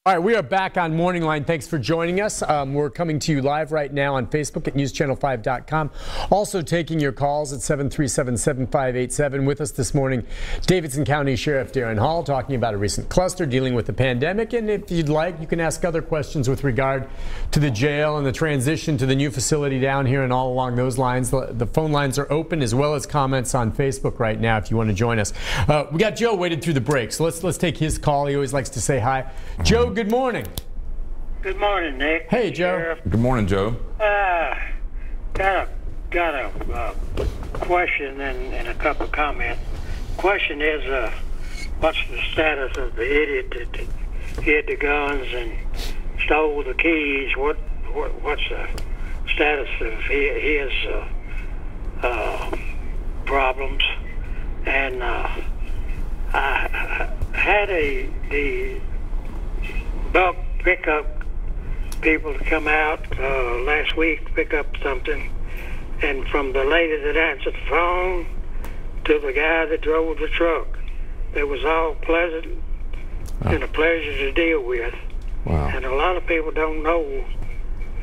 All right, we are back on MorningLine. Thanks for joining us. We're coming to you live right now on Facebook at newschannel5.com. Also taking your calls at 737-7587. With us this morning, Davidson County Sheriff Daron Hall talking about a recent cluster dealing with the pandemic. And if you'd like, you can ask other questions with regard to the jail and the transition to the new facility down here and all along those lines. The phone lines are open, as well as comments on Facebook right now if you want to join us. We got Joe waited through the break, so let's take his call. He always likes to say hi. Joe, good morning. Good morning, Nick. Hey, Joe. Sheriff. Good morning, Joe. Got a question and a couple of comments. Question is, what's the status of the idiot that hid the guns and stole the keys? What's the status of his problems? And I had the bulk pickup people to come out last week to pick up something, and from the lady that answered the phone to the guy that drove the truck, it was all pleasant and a pleasure to deal with. Wow. And a lot of people don't know.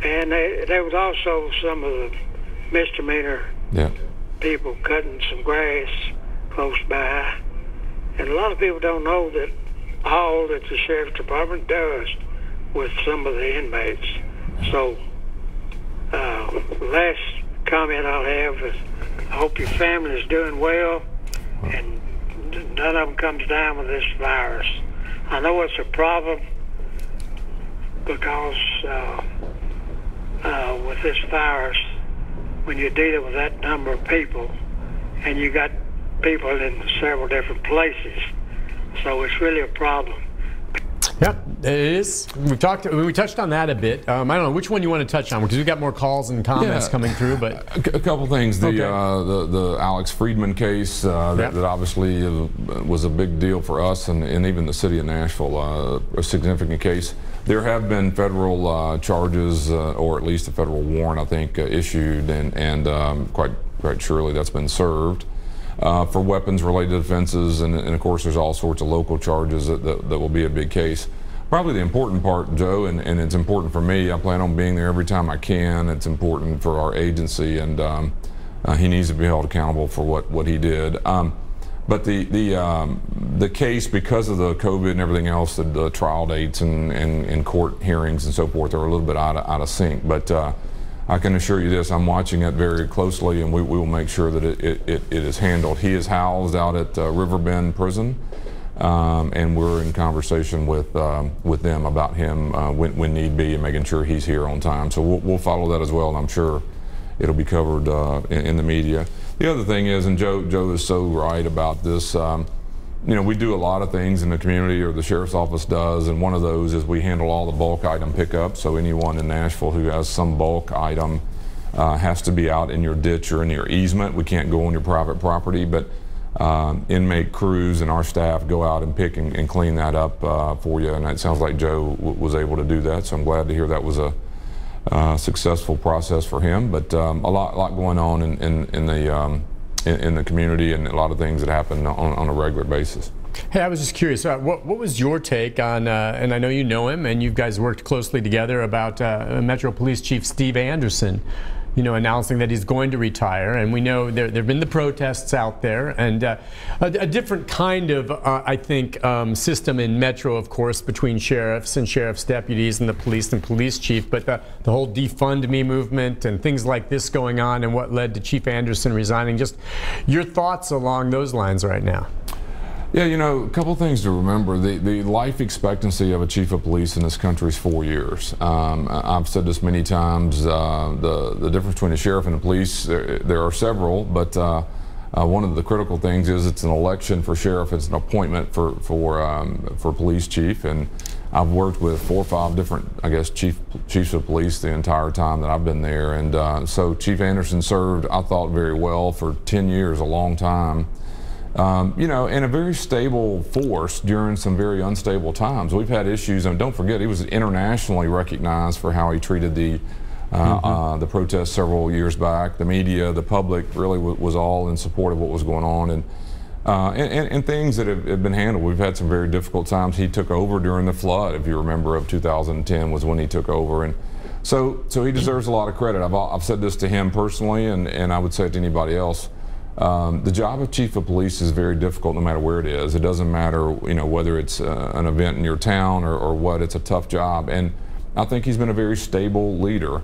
And there was also some of the misdemeanor people cutting some grass close by, and a lot of people don't know that all that the sheriff's department does with some of the inmates. So, last comment I'll have is, I hope your family is doing well and none of them comes down with this virus. I know it's a problem because with this virus, when you're dealing with that number of people and you got people in several different places, so it's really a problem. Yep, it is. We touched on that a bit. I don't know which one you want to touch on, because we've got more calls and comments coming through. But a couple things. The Alex Friedman case that obviously was a big deal for us and even the city of Nashville, a significant case. There have been federal charges, or at least a federal warrant, I think, issued, and quite surely that's been served. For weapons-related offenses, and of course there's all sorts of local charges that will be a big case. Probably the important part, Joe, and it's important for me, I plan on being there every time I can. It's important for our agency, and he needs to be held accountable for what he did. But the case, because of the COVID and everything else, the trial dates and court hearings and so forth are a little bit out of sync. But I can assure you this, I'm watching it very closely, and we will make sure that it is handled. He is housed out at Riverbend Prison, and we're in conversation with them about him when need be, and making sure he's here on time. So we'll follow that as well, and I'm sure it'll be covered in the media. The other thing is, and Joe is so right about this, you know, we do a lot of things in the community, or the sheriff's office does, and one of those is we handle all the bulk item pickup. So anyone in Nashville who has some bulk item has to be out in your ditch or in your easement. We can't go on your private property, but inmate crews and our staff go out and pick and clean that up for you, and it sounds like Joe was able to do that, so I'm glad to hear that was a successful process for him. But a lot going on in the community, and a lot of things that happen on a regular basis. Hey, I was just curious, what was your take on, and I know you know him and you guys worked closely together, about Metro Police Chief Steve Anderson, you know, announcing that he's going to retire. And we know there have been the protests out there, and a different kind of, I think, system in Metro, of course, between sheriffs and sheriff's deputies and the police and police chief. But the whole defund me movement and things like this going on, and what led to Chief Anderson resigning. Just your thoughts along those lines right now. Yeah, you know, a couple things to remember. The life expectancy of a chief of police in this country is 4 years. I've said this many times. The difference between a sheriff and a police, there are several, but one of the critical things is it's an election for sheriff. It's an appointment for police chief, and I've worked with 4 or 5 different, I guess, chiefs of police the entire time that I've been there. And so Chief Anderson served, I thought, very well for 10 years, a long time. You know, in a very stable force during some very unstable times. We've had issues, and don't forget, he was internationally recognized for how he treated the protests several years back. The media, the public really was all in support of what was going on. And and things that have been handled. We've had some very difficult times. He took over during the flood, if you remember, of 2010 was when he took over, and so he deserves a lot of credit. I've said this to him personally, and I would say it to anybody else. The job of chief of police is very difficult no matter where it is. It doesn't matter, whether it's an event in your town or what. It's a tough job, and I think he's been a very stable leader.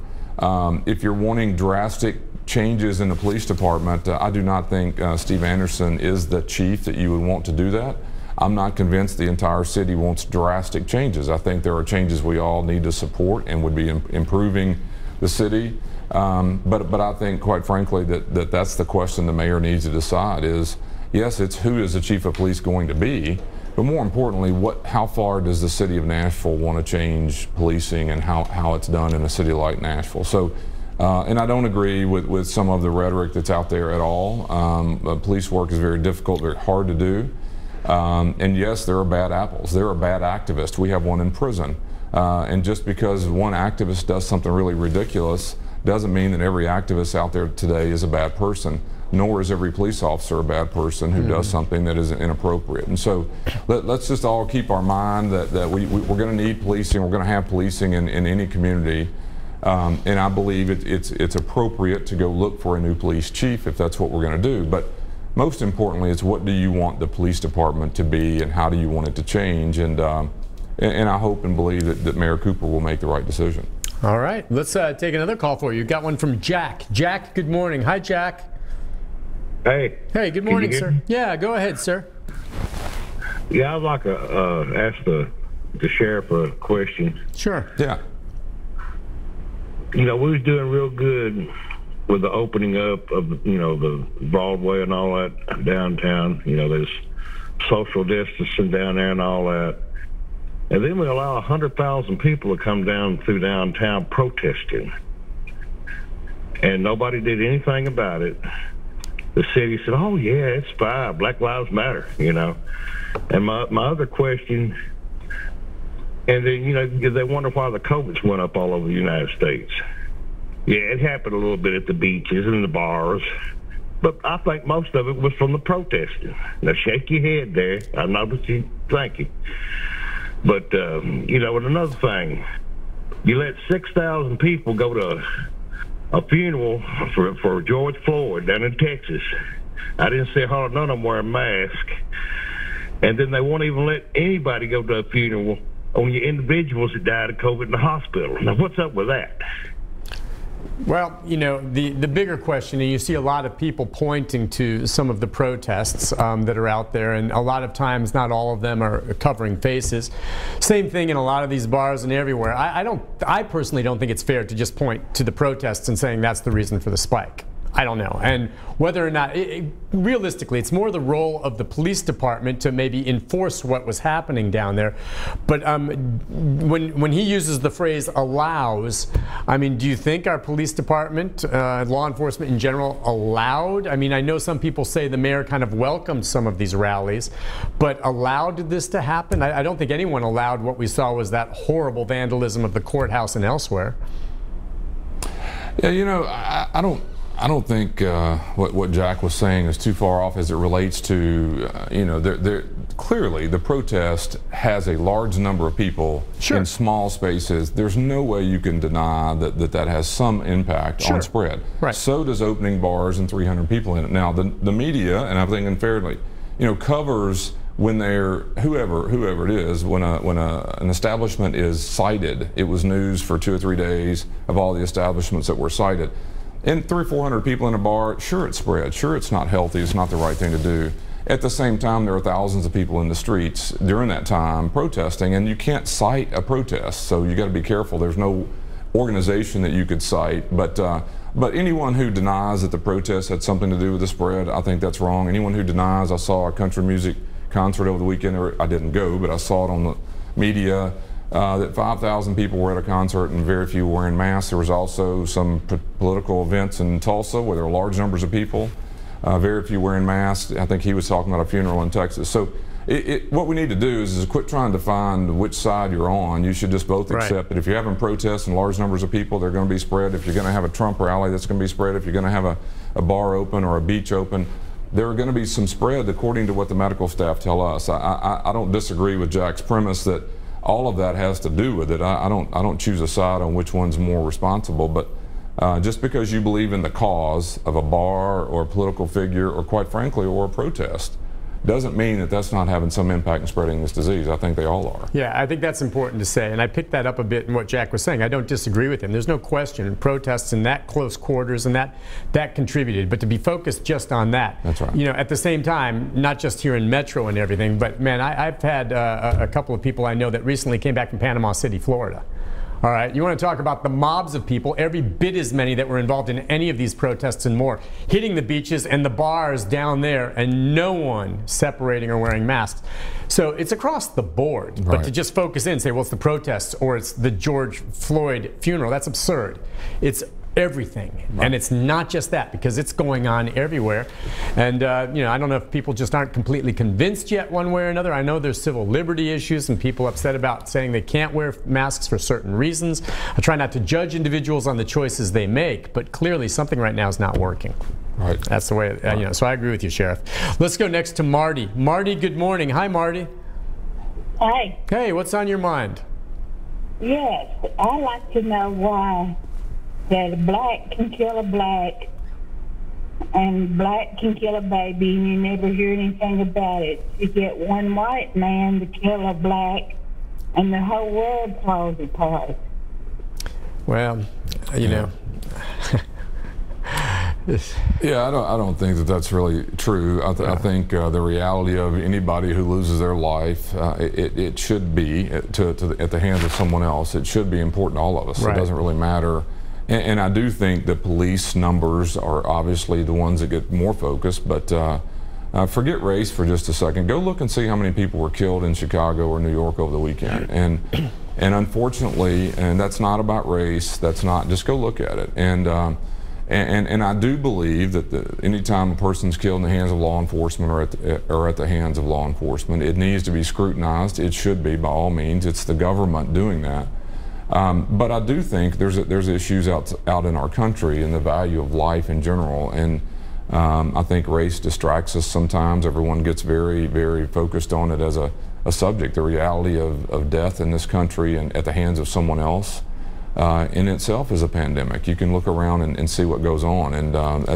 If you're wanting drastic changes in the police department, I do not think Steve Anderson is the chief that you would want to do that. I'm not convinced the entire city wants drastic changes. I think there are changes we all need to support and would be improving the city. But I think, quite frankly, that's the question the mayor needs to decide is, yes, it's who is the chief of police going to be, but more importantly, how far does the city of Nashville want to change policing and how it's done in a city like Nashville. So, and I don't agree with some of the rhetoric that's out there at all. Police work is very difficult, very hard to do. And yes, there are bad apples. There are bad activists. We have one in prison. And just because one activist does something really ridiculous doesn't mean that every activist out there today is a bad person, nor is every police officer a bad person who does something that is inappropriate. And so let's just all keep our mind that we're going to need policing. We're going to have policing in any community. And I believe it's appropriate to go look for a new police chief if that's what we're going to do. But most importantly, it's what do you want the police department to be and how do you want it to change? And I hope and believe that Mayor Cooper will make the right decision. All right, let's take another call for you. Got one from Jack. Jack, good morning. Hi, Jack. Hey. Hey, good morning, sir. Yeah, go ahead, sir. Yeah, I'd like to ask the sheriff a question. Sure. Yeah. We was doing real good with the opening up of, the Broadway and all that downtown. There's social distancing down there and all that. And then we allow 100,000 people to come down through downtown protesting. And nobody did anything about it. The city said, oh, yeah, it's fine. Black Lives Matter, And my other question, and then, they wonder why the COVIDs went up all over the United States. Yeah, it happened a little bit at the beaches and the bars. But I think most of it was from the protesting. Now, shake your head there. I know that you thank you. But, and another thing, you let 6,000 people go to a funeral for George Floyd down in Texas. I didn't see hardly none of them wearing masks. And then they won't even let anybody go to a funeral on the individuals that died of COVID in the hospital. Now, what's up with that? Well, the bigger question, and you see a lot of people pointing to some of the protests that are out there, and a lot of times not all of them are covering faces. Same thing in a lot of these bars and everywhere. I personally don't think it's fair to just point to the protests and saying that's the reason for the spike. I don't know. And whether or not, realistically, it's more the role of the police department to maybe enforce what was happening down there. But when he uses the phrase allows, I mean, do you think our police department, law enforcement in general, allowed? I mean, I know some people say the mayor kind of welcomed some of these rallies, but allowed this to happen? I don't think anyone allowed what we saw was that horrible vandalism of the courthouse and elsewhere. Yeah, I don't think what Jack was saying is too far off as it relates to, clearly the protest has a large number of people in small spaces. There's no way you can deny that has some impact on spread. Right. So does opening bars and 300 people in it. Now, the media, and I'm thinking fairly, covers when they're, whoever it is, when an establishment is cited. It was news for 2 or 3 days of all the establishments that were cited. And 300 or 400 people in a bar, sure it spread, sure it's not healthy, it's not the right thing to do. At the same time, there are thousands of people in the streets during that time protesting, and you can't cite a protest, so you got to be careful. There's no organization that you could cite, but anyone who denies that the protest had something to do with the spread, I think that's wrong. Anyone who denies, I saw a country music concert over the weekend, or I didn't go, but I saw it on the media, that 5,000 people were at a concert and very few were wearing masks. There was also some political events in Tulsa where there were large numbers of people, very few wearing masks. I think he was talking about a funeral in Texas. So what we need to do is quit trying to find which side you're on. You should just both accept that if you're having protests and large numbers of people, they're going to be spread. If you're going to have a Trump rally, that's going to be spread. If you're going to have a bar open or a beach open, there are going to be some spread according to what the medical staff tell us. I don't disagree with Jack's premise that all of that has to do with it. I don't choose a side on which one's more responsible, but just because you believe in the cause of a bar or a political figure or, quite frankly, or a protest, doesn't mean that that's not having some impact in spreading this disease. I think they all are. Yeah, I think that's important to say, and I picked that up a bit in what Jack was saying. I don't disagree with him. There's no question protests in that close quarters and that contributed, but to be focused just on that. That's right. You know, at the same time, not just here in Metro and everything, but man, I've had a couple of people I know that recently came back from Panama City, Florida. All right, you want to talk about the mobs of people, every bit as many that were involved in any of these protests and more, hitting the beaches and the bars down there, and no one separating or wearing masks. So it's across the board. Right. But to just focus in and say, well, it's the protests or it's the George Floyd funeral, that's absurd. It's everything. Right. And it's not just that, because it's going on everywhere. And, you know, I don't know if people just aren't completely convinced yet one way or another. I know there's civil liberty issues and people upset about saying they can't wear masks for certain reasons. I try not to judge individuals on the choices they make, but clearly something right now is not working. Right. That's the way, you know, so I agree with you, Sheriff. Let's go next to Marty. Marty, good morning. Hi, Marty. Hi. Hey, what's on your mind? Yes, I'd like to know why that a black can kill a black and black can kill a baby and you never hear anything about it. You get one white man to kill a black and the whole world falls apart. Well, you know. Yeah, I don't think that that's really true. I think the reality of anybody who loses their life, it should be at the hands of someone else. It should be important to all of us. Right. It doesn't really matter. And I do think the police numbers are obviously the ones that get more focused, but forget race for just a second. Go look and see how many people were killed in Chicago or New York over the weekend. And unfortunately, and that's not about race, that's not, just go look at it. And I do believe that anytime a person's killed in the hands of law enforcement or at the hands of law enforcement, it needs to be scrutinized. It should be, by all means. It's the government doing that. But I do think there's issues out in our country and the value of life in general, and I think race distracts us sometimes. Everyone gets very, very focused on it as a subject. The reality of death in this country and at the hands of someone else in itself is a pandemic. You can look around and see what goes on, and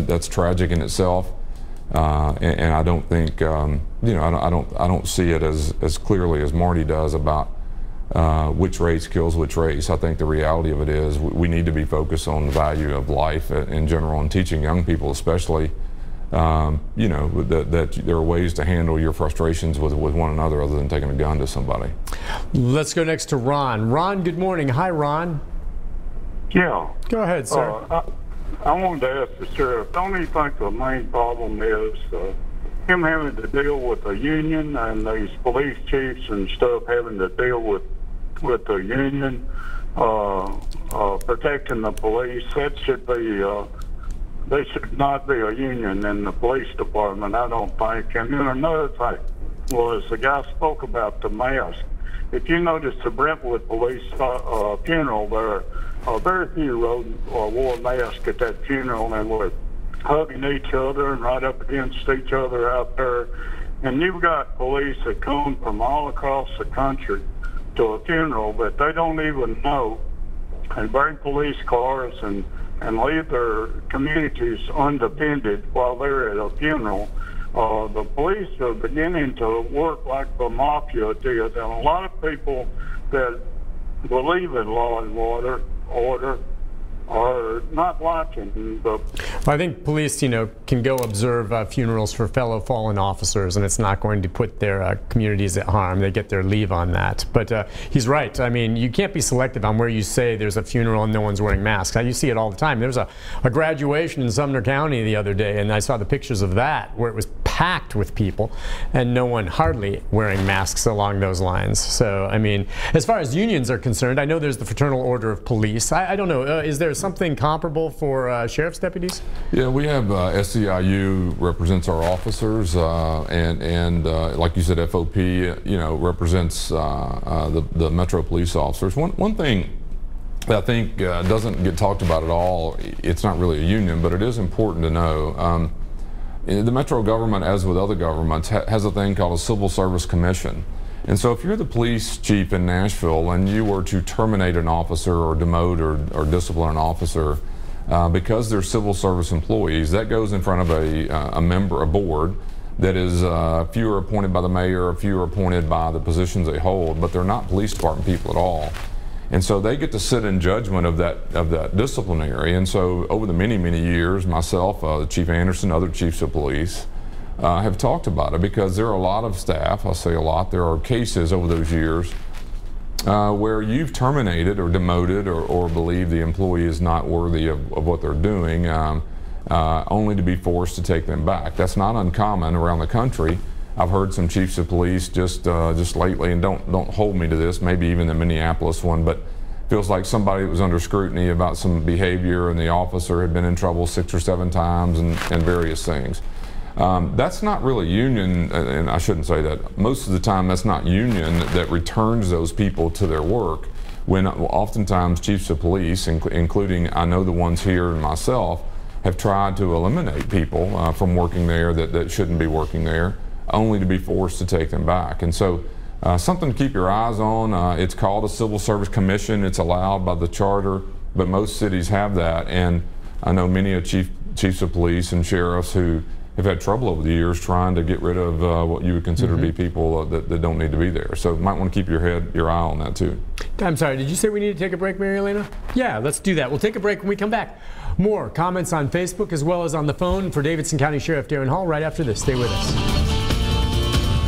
that's tragic in itself. And I don't think, you know, I don't see it as clearly as Marty does about which race kills which race. I think the reality of it is we need to be focused on the value of life in general, and teaching young people especially, you know, that there are ways to handle your frustrations with one another other than taking a gun to somebody. Let's go next to Ron. Ron, good morning. Hi, Ron. Yeah. Go ahead, sir. I wanted to ask the sheriff, don't you think the main problem is him having to deal with the union and these police chiefs and stuff having to deal with the union protecting the police? That should be, there should not be a union in the police department, I don't think. And then another thing was the guy spoke about the mask. If you notice the Brentwood police funeral there, very few wore masks at that funeral and were hugging each other and right up against each other out there. And you've got police that come from all across the country to a funeral that they don't even know, and bring police cars and leave their communities undefended while they're at a funeral. The police are beginning to work like the mafia did, and a lot of people that believe in law and order are not liking the... Well, I think police, you know, can go observe funerals for fellow fallen officers, and it's not going to put their communities at harm. They get their leave on that. But he's right. I mean, you can't be selective on where you say there's a funeral and no one's wearing masks. You see it all the time. There was a graduation in Sumner County the other day, and I saw the pictures of that where it was packed with people and no one hardly wearing masks along those lines. So, I mean, as far as unions are concerned, I know there's the Fraternal Order of Police. I don't know. Is there something comparable for sheriff's deputies? Yeah, we have SEIU represents our officers, and like you said, FOP, you know, represents the Metro police officers. One thing that I think doesn't get talked about at all, it's not really a union, but it is important to know. the metro government, as with other governments, has a thing called a civil service commission. And so if you're the police chief in Nashville and you were to terminate an officer or demote or discipline an officer because they're civil service employees, that goes in front of a board that is a few are appointed by the mayor, a few are appointed by the positions they hold, but they're not police department people at all. And so they get to sit in judgment of that disciplinary. And so over the many, many years, myself, Chief Anderson, other chiefs of police, have talked about it, because there are a lot of staff, I'll say a lot, there are cases over those years where you've terminated or demoted or believe the employee is not worthy of what they're doing, only to be forced to take them back. That's not uncommon around the country. I've heard some chiefs of police just lately, and don't hold me to this, maybe even the Minneapolis one, but feels like somebody was under scrutiny about some behavior and the officer had been in trouble 6 or 7 times and various things. That's not really union, and I shouldn't say that. Most of the time that's not union that returns those people to their work, when oftentimes chiefs of police, including I know the ones here and myself, have tried to eliminate people from working there that shouldn't be working there, only to be forced to take them back. And so something to keep your eyes on. It's called a Civil Service Commission. It's allowed by the charter, but most cities have that. And I know many chiefs of police and sheriffs who have had trouble over the years trying to get rid of what you would consider to be people that don't need to be there. So you might want to keep your eye on that too. I'm sorry, did you say we need to take a break, Mary Elena? Yeah, let's do that. We'll take a break when we come back. More comments on Facebook as well as on the phone for Davidson County Sheriff Daron Hall right after this. Stay with us.